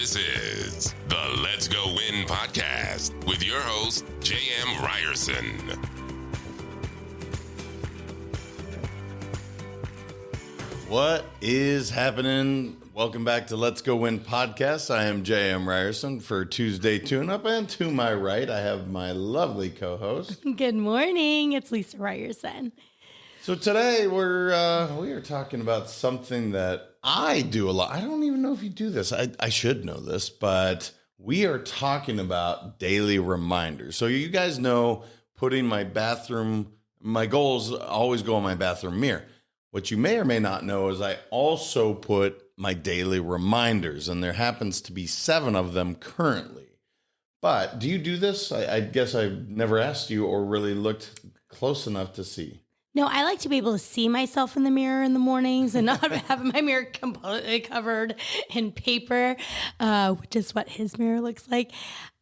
This is the Let's Go Win podcast with your host, J.M. Ryerson. What is happening? Welcome back to Let's Go Win podcast. I am J.M. Ryerson for Tuesday Tune-Up, and to my right, I have my lovely co-host. Good morning. It's Lisa Ryerson. So today we are talking about something that I do a lot. I don't even know if you do this. I should know this, but we are talking about daily reminders. So you guys know putting my goals always go on my bathroom mirror. What you may or may not know is I also put my daily reminders, and there happens to be 7 of them currently. But do you do this? I guess I've never asked you or really looked close enough to see. No, I like to be able to see myself in the mirror in the mornings and not have my mirror completely covered in paper, which is what his mirror looks like.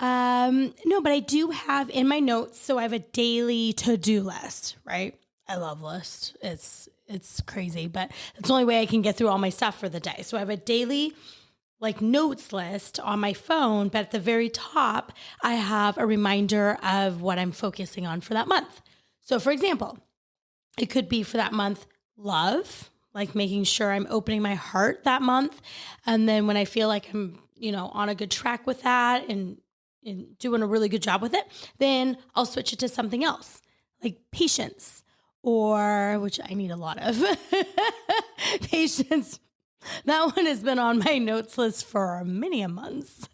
No, but I do have in my notes, so I have a daily to-do list, right? I love lists. It's crazy, but it's the only way I can get through all my stuff for the day. So I have a daily notes list on my phone, but at the very top, I have a reminder of what I'm focusing on for that month. So for example, it could be for that month, love, like making sure I'm opening my heart that month. And then when I feel like I'm, on a good track with that and doing a really good job with it, then I'll switch it to something else, like patience, which I need a lot of patience. That one has been on my notes list for many a months.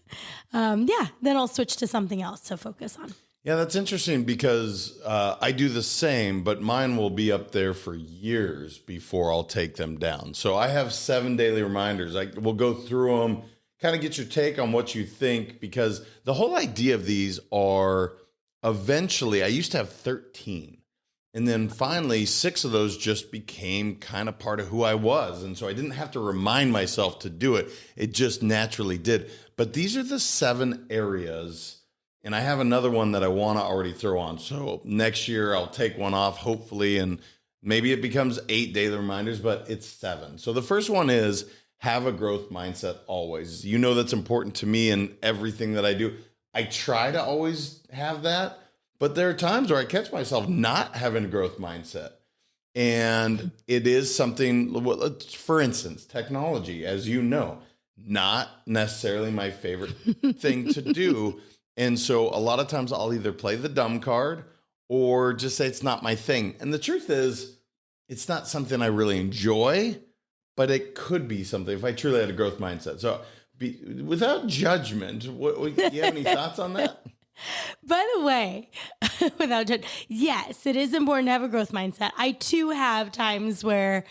Then I'll switch to something else to focus on. Yeah, that's interesting because I do the same, but mine will be up there for years before I'll take them down. So I have 7 daily reminders. We'll go through them, kind of get your take on what you think, because the whole idea of these are eventually, I used to have 13. And then finally, 6 of those just became kind of part of who I was. And so I didn't have to remind myself to do it. It just naturally did. But these are the 7 areas. And I have another one that I want to already throw on. So next year I'll take one off, hopefully, and maybe it becomes 8 daily reminders, but it's 7. So the first one is have a growth mindset always. You know that's important to me in everything that I do. I try to always have that, but there are times where I catch myself not having a growth mindset. And it is something, for instance, technology, as you know, not necessarily my favorite thing to do. And so a lot of times I'll either play the dumb card or just say it's not my thing. And the truth is, it's not something I really enjoy, but it could be something if I truly had a growth mindset. So without judgment, do you have any thoughts on that? By the way, yes, it is important to have a growth mindset. I too have times where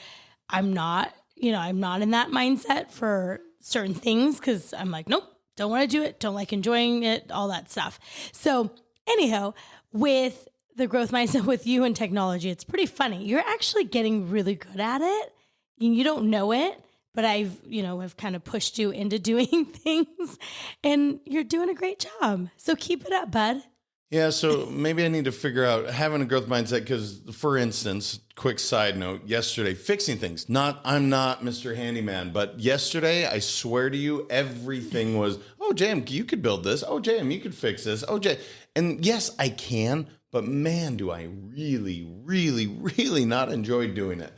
I'm not in that mindset for certain things because I'm like, nope. Don't want to do it. Don't like enjoying it, all that stuff. So anyhow, with the growth mindset with you and technology, it's pretty funny. You're actually getting really good at it. You don't know it, but have kind of pushed you into doing things and you're doing a great job. So keep it up, bud. Yeah, so maybe I need to figure out having a growth mindset because, for instance, quick side note, yesterday, fixing things. I'm not Mr. Handyman, but yesterday, I swear to you, everything was, oh, JM, you could build this. Oh, JM, you could fix this. Oh, JM. And yes, I can, but man, do I really, really, really not enjoy doing it.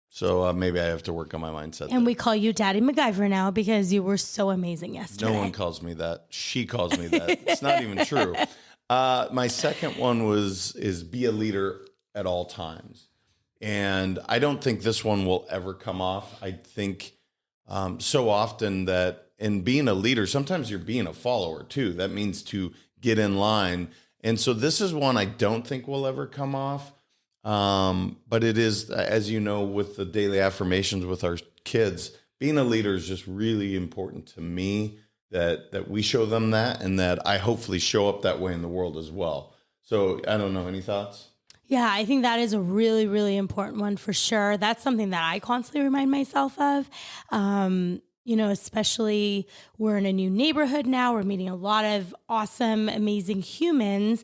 So maybe I have to work on my mindset. And we call you Daddy MacGyver now because you were so amazing yesterday. No one calls me that. She calls me that. It's not even true. My second one is be a leader at all times. And I don't think this one will ever come off. I think so often that in being a leader, sometimes you're being a follower too. That means to get in line. And so this is one I don't think will ever come off. But it is, as you know, with the daily affirmations with our kids, being a leader is just really important to me. That we show them that and that I hopefully show up that way in the world as well. So I don't know. Any thoughts? Yeah, I think that is a really, really important one for sure. That's something that I constantly remind myself of. Especially we're in a new neighborhood now. We're meeting a lot of awesome, amazing humans,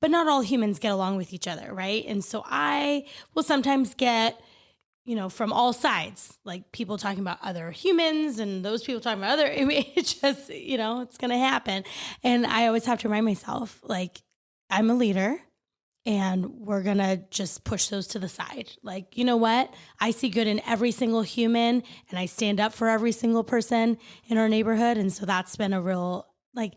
but not all humans get along with each other, right? And so I will sometimes get from all sides, like people talking about other humans and those people talking about other, I mean, it's just, it's going to happen. And I always have to remind myself, like, I'm a leader and we're going to just push those to the side. Like, you know what? I see good in every single human and I stand up for every single person in our neighborhood. And so that's been a real, like,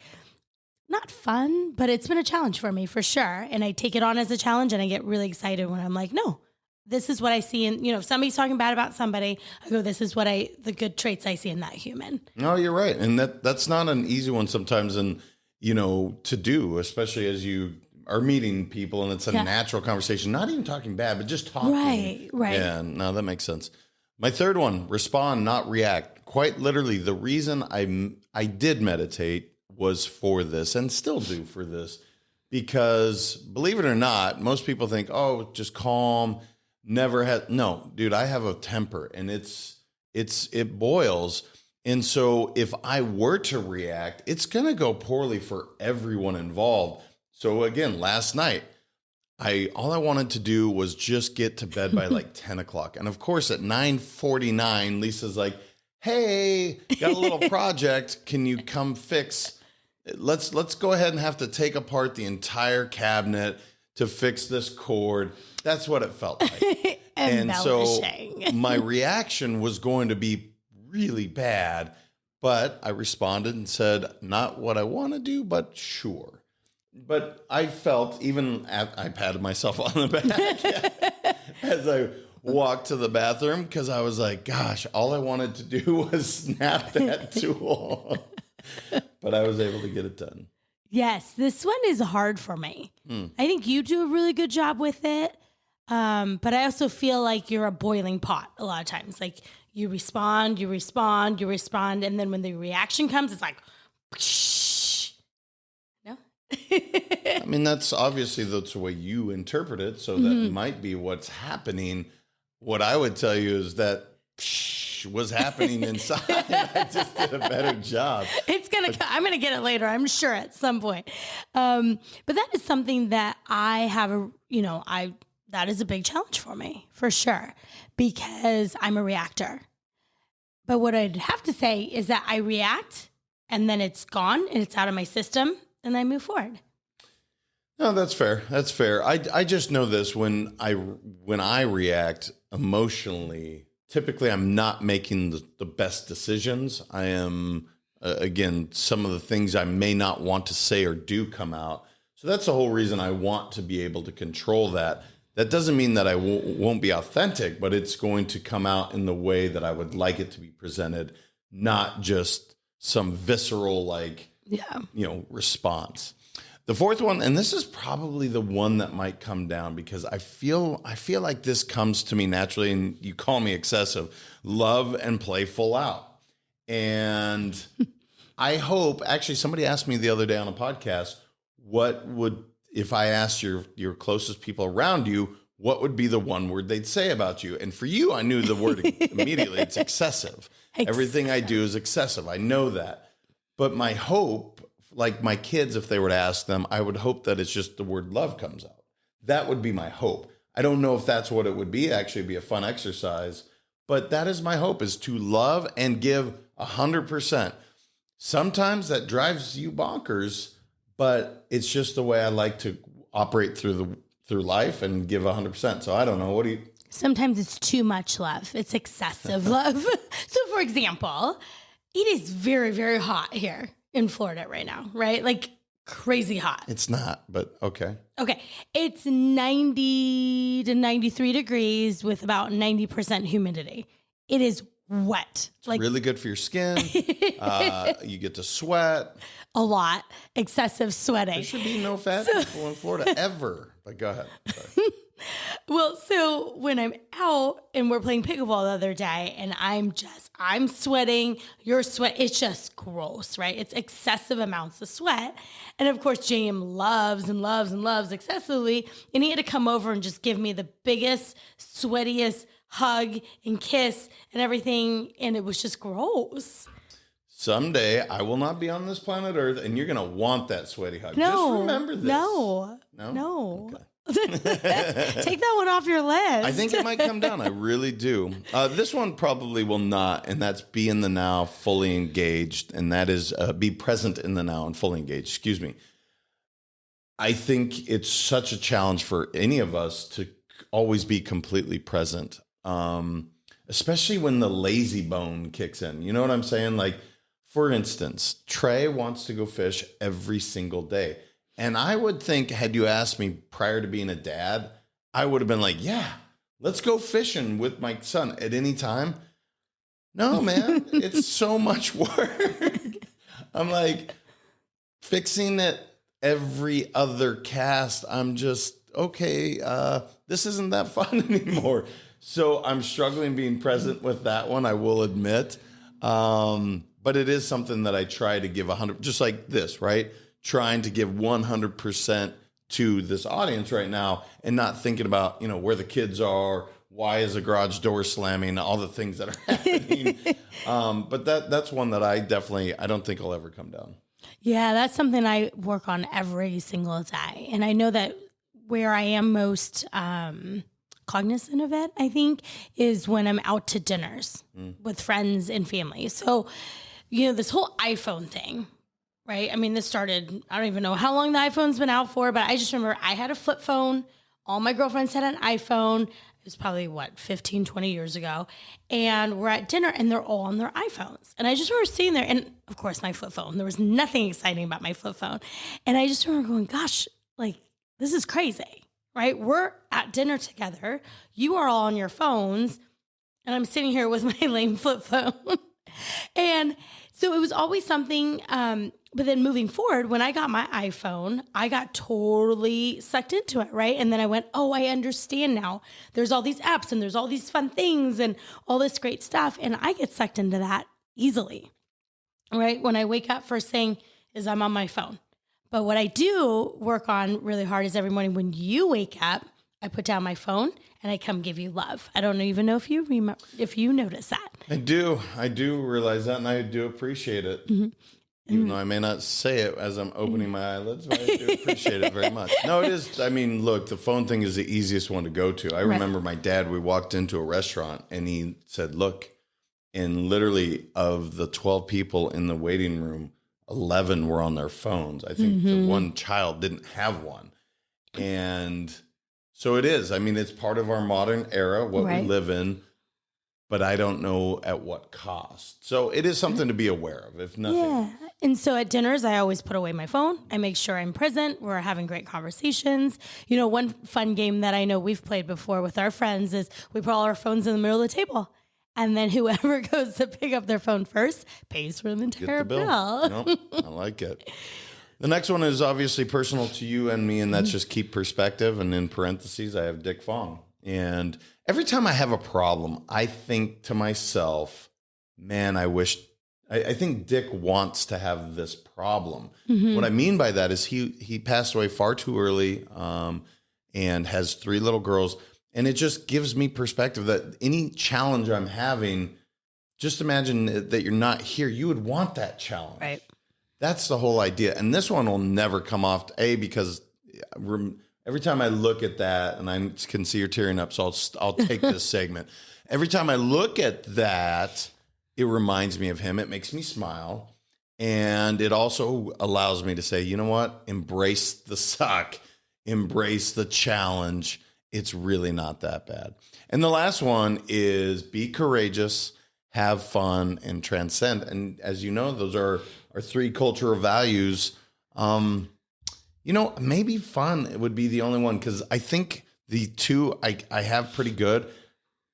not fun, but it's been a challenge for me for sure. And I take it on as a challenge and I get really excited when I'm like, no, this is what I see. And, if somebody's talking bad about somebody, I go, this is what the good traits I see in that human. No, you're right. And that's not an easy one sometimes. And, to do, especially as you are meeting people and it's a natural conversation, not even talking bad, but just talking. Right. Yeah, no, that makes sense. My third one, respond, not react. Quite literally, the reason I did meditate was for this and still do for this, because believe it or not, most people think, oh, just calm. No, dude, I have a temper and it boils. And so if I were to react, it's going to go poorly for everyone involved. So again, last night, all I wanted to do was just get to bed by like 10 o'clock. And of course at 9:49, Lisa's like, hey, got a little project. Can you come fix? Let's go ahead and have to take apart the entire cabinet to fix this cord. That's what it felt like. And so my reaction was going to be really bad, but I responded and said, not what I want to do, but sure. But I felt I patted myself on the back as I walked to the bathroom because I was like, gosh, all I wanted to do was snap that tool. But I was able to get it done. Yes, this one is hard for me. I think you do a really good job with it. But I also feel like you're a boiling pot a lot of times. Like you respond. And then when the reaction comes, it's like, no? I mean, that's the way you interpret it. So that might be what's happening. What I would tell you is that was happening inside. I just did a better job. I'm going to get it later, I'm sure, at some point. But that is something that I have that is a big challenge for me, for sure, because I'm a reactor. But what I'd have to say is that I react and then it's gone and it's out of my system and I move forward. No, that's fair. That's fair. I just know this when I react emotionally, typically I'm not making the best decisions. I am, again, some of the things I may not want to say or do come out. So that's the whole reason I want to be able to control that. That doesn't mean that I won't be authentic, but it's going to come out in the way that I would like it to be presented, not just some visceral, response. The fourth one, and this is probably the one that might come down because I feel like this comes to me naturally, and you call me excessive, love and play full out. And I hope, actually, somebody asked me the other day on a podcast, if I asked your closest people around you, what would be the one word they'd say about you? And for you, I knew the word immediately. It's excessive. Everything I do is excessive. I know that. But my hope, like my kids, if they were to ask them, I would hope that it's just the word love comes out. That would be my hope. I don't know if that's what it would be. Actually, it'd be a fun exercise. But that is my hope, is to love and give 100%. Sometimes that drives you bonkers, but it's just the way I like to operate through life and give 100%. So I don't know. What do you? Sometimes it's too much love. It's excessive love. So for example, it is very, very hot here in Florida right now, right? Like crazy hot. It's not, but okay. Okay. It's 90 to 93 degrees with about 90% humidity. It is wet. It's like really good for your skin. You get to sweat. A lot. Excessive sweating. There should be no fat people in Florida ever. But go ahead. Sorry. Well, so when I'm out and we're playing pickleball the other day and I'm sweating, you're sweating, it's just gross, right? It's excessive amounts of sweat. And of course, JM loves and loves and loves excessively. And he had to come over and just give me the biggest, sweatiest hug and kiss and everything. And it was just gross. Someday I will not be on this planet Earth and you're going to want that sweaty hug. No, just remember this. No. Okay. Take that one off your list. I think it might come down. I really do. This one probably will not, and that's be in the now, fully engaged, and that is be present in the now and fully engaged. Excuse me. I think it's such a challenge for any of us to always be completely present, especially when the lazy bone kicks in. You know what I'm saying? Like, for instance, Trey wants to go fish every single day. And I would think, had you asked me prior to being a dad, I would have been like, yeah, let's go fishing with my son at any time. No, man, it's so much work. I'm like fixing it every other cast. I'm just, okay, this isn't that fun anymore. So I'm struggling being present with that one, I will admit. But it is something that I try to give 100, just like this, right? Trying to give 100% to this audience right now and not thinking about, where the kids are, why is the garage door slamming, all the things that are happening. But that's one that I don't think I'll ever come down. Yeah, that's something I work on every single day. And I know that where I am most cognizant of it, I think, is when I'm out to dinners with friends and family. So, this whole iPhone thing, right? I mean, this started, I don't even know how long the iPhone's been out for, but I just remember I had a flip phone. All my girlfriends had an iPhone. It was probably, 15, 20 years ago. And we're at dinner, and they're all on their iPhones. And I just remember sitting there, and of course, my flip phone. There was nothing exciting about my flip phone. And I just remember going, gosh, this is crazy, right? We're at dinner together. You are all on your phones, and I'm sitting here with my lame flip phone. And so it was always something, but then moving forward, when I got my iPhone, I got totally sucked into it, right? And then I went, oh, I understand now. There's all these apps and there's all these fun things and all this great stuff. And I get sucked into that easily, right? When I wake up, first thing is I'm on my phone. But what I do work on really hard is every morning when you wake up, I put down my phone and I come give you love. I don't even know if you notice that. I do realize that, and I do appreciate it. Mm-hmm. Even though I may not say it as I'm opening my eyelids, but I do appreciate it very much. No, it is. I mean, look, the phone thing is the easiest one to go to. I remember my dad, we walked into a restaurant and he said, look, and literally of the 12 people in the waiting room, 11 were on their phones. I think the one child didn't have one. And so it is. I mean, it's part of our modern era, what we live in, but I don't know at what cost. So it is something to be aware of, if nothing. Yeah. And so at dinners, I always put away my phone. I make sure I'm present. We're having great conversations. One fun game that I know we've played before with our friends is we put all our phones in the middle of the table. And then whoever goes to pick up their phone first pays for the entire bill. Nope, I like it. The next one is obviously personal to you and me, and that's just keep perspective. And in parentheses, I have Dick Fong. And every time I have a problem, I think to myself, man, I think Dick wants to have this problem. Mm-hmm. What I mean by that is he passed away far too early and has 3 little girls. And it just gives me perspective that any challenge I'm having, just imagine that you're not here. You would want that challenge. Right. That's the whole idea. And this one will never come off, because every time I look at that, and I can see you're tearing up, so I'll take this segment. Every time I look at that, it reminds me of him. It makes me smile. And it also allows me to say, you know what? Embrace the suck. Embrace the challenge. It's really not that bad. And the last one is be courageous, have fun, and transcend. And as you know, those are our 3 cultural values. Maybe fun would be the only one, because I think the 2 I have pretty good.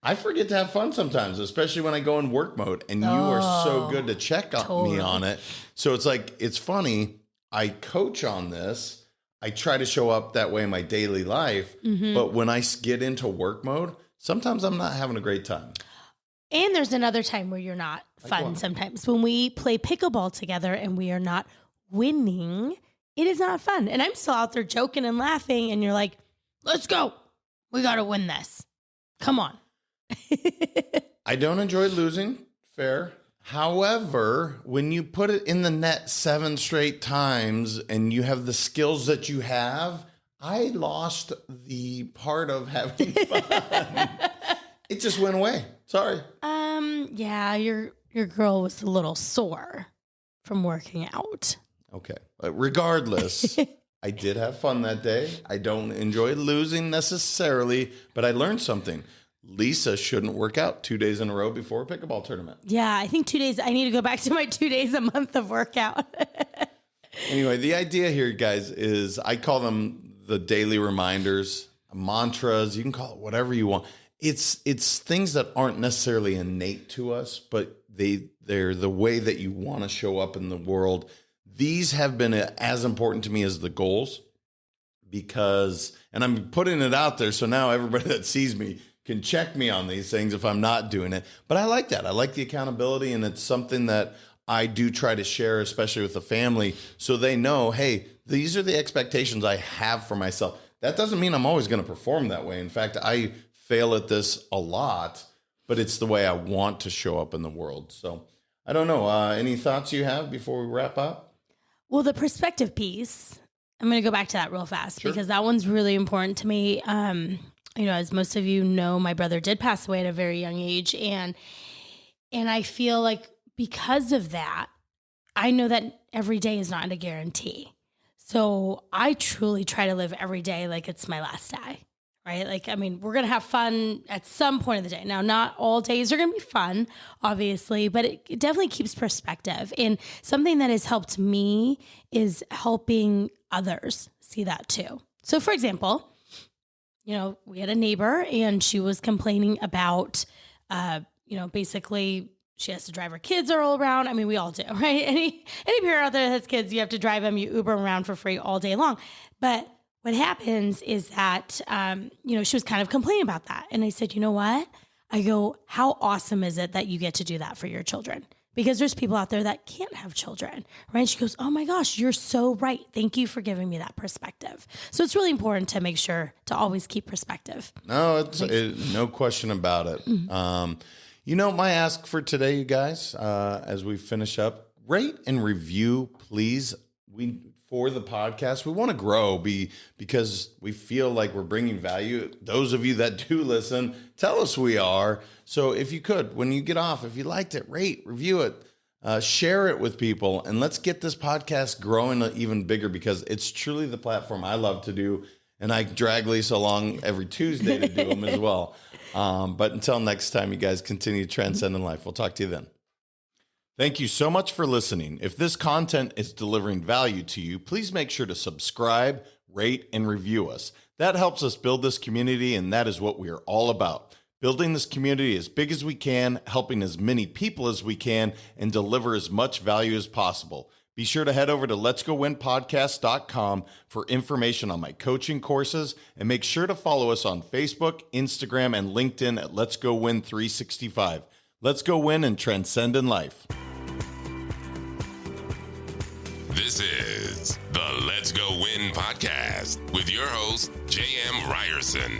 I forget to have fun sometimes, especially when I go in work mode, and you are so good to check on me on it. So it's funny. I coach on this. I try to show up that way in my daily life, but when I get into work mode, sometimes I'm not having a great time. And there's another time where you're not fun sometimes. When we play pickleball together and we are not winning, it is not fun. And I'm still out there joking and laughing, and you're like, let's go. We got to win this. Come on. I don't enjoy losing. Fair. However, when you put it in the net 7 straight times and you have the skills that you have, I lost the part of having fun. It just went away. Sorry. Yeah, your girl was a little sore from working out. Okay. But regardless, I did have fun that day. I don't enjoy losing necessarily, but I learned something. Lisa shouldn't work out 2 days in a row before a pickleball tournament. Yeah, I think 2 days. I need to go back to my 2 days a month of workout. Anyway, the idea here, guys, is I call them the daily reminders, mantras. You can call it whatever you want. It's things that aren't necessarily innate to us, but they're the way that you want to show up in the world. These have been as important to me as the goals because, and I'm putting it out there so now everybody that sees me can check me on these things if I'm not doing it. But I like that. I like the accountability, and it's something that I do try to share, especially with the family, so they know, hey, these are the expectations I have for myself. That doesn't mean I'm always going to perform that way. In fact, I fail at this a lot, but it's the way I want to show up in the world. So I don't know. Any thoughts you have before we wrap up? Well, the perspective piece, I'm going to go back to that real fast because that one's really important to me. As most of you know, my brother did pass away at a very young age. And I feel like because of that, I know that every day is not a guarantee. So I truly try to live every day like it's my last day, right? Like, we're going to have fun at some point of the day. Now, not all days are going to be fun, obviously, but it definitely keeps perspective. And something that has helped me is helping others see that too. So for example, we had a neighbor and she was complaining about, basically she has to drive her kids all around. We all do, right? Any parent out there that has kids, you have to drive them, you Uber them around for free all day long. But what happens is that, she was kind of complaining about that. And I said, you know what? I go, how awesome is it that you get to do that for your children? Because there's people out there that can't have children, right? And she goes, oh my gosh, you're so right. Thank you for giving me that perspective. So it's really important to make sure to always keep perspective. No, no question about it. Mm-hmm. My ask for today, you guys, as we finish up, rate and review, please. For the podcast, we want to grow because we feel like we're bringing value. Those of you that do listen, tell us we are. So if you could, when you get off, if you liked it, rate, review it, share it with people, and let's get this podcast growing even bigger because it's truly the platform I love to do. And I drag Lisa along every Tuesday to do them as well. But until next time, you guys continue to transcend in life. We'll talk to you then. Thank you so much for listening. If this content is delivering value to you, please make sure to subscribe, rate, and review us. That helps us build this community, and that is what we are all about. Building this community as big as we can, helping as many people as we can, and deliver as much value as possible. Be sure to head over to letsgowinpodcast.com for information on my coaching courses, and make sure to follow us on Facebook, Instagram, and LinkedIn at Let's Go Win 365. Let's go win and transcend in life. This is the Let's Go Win podcast with your host, J.M. Ryerson.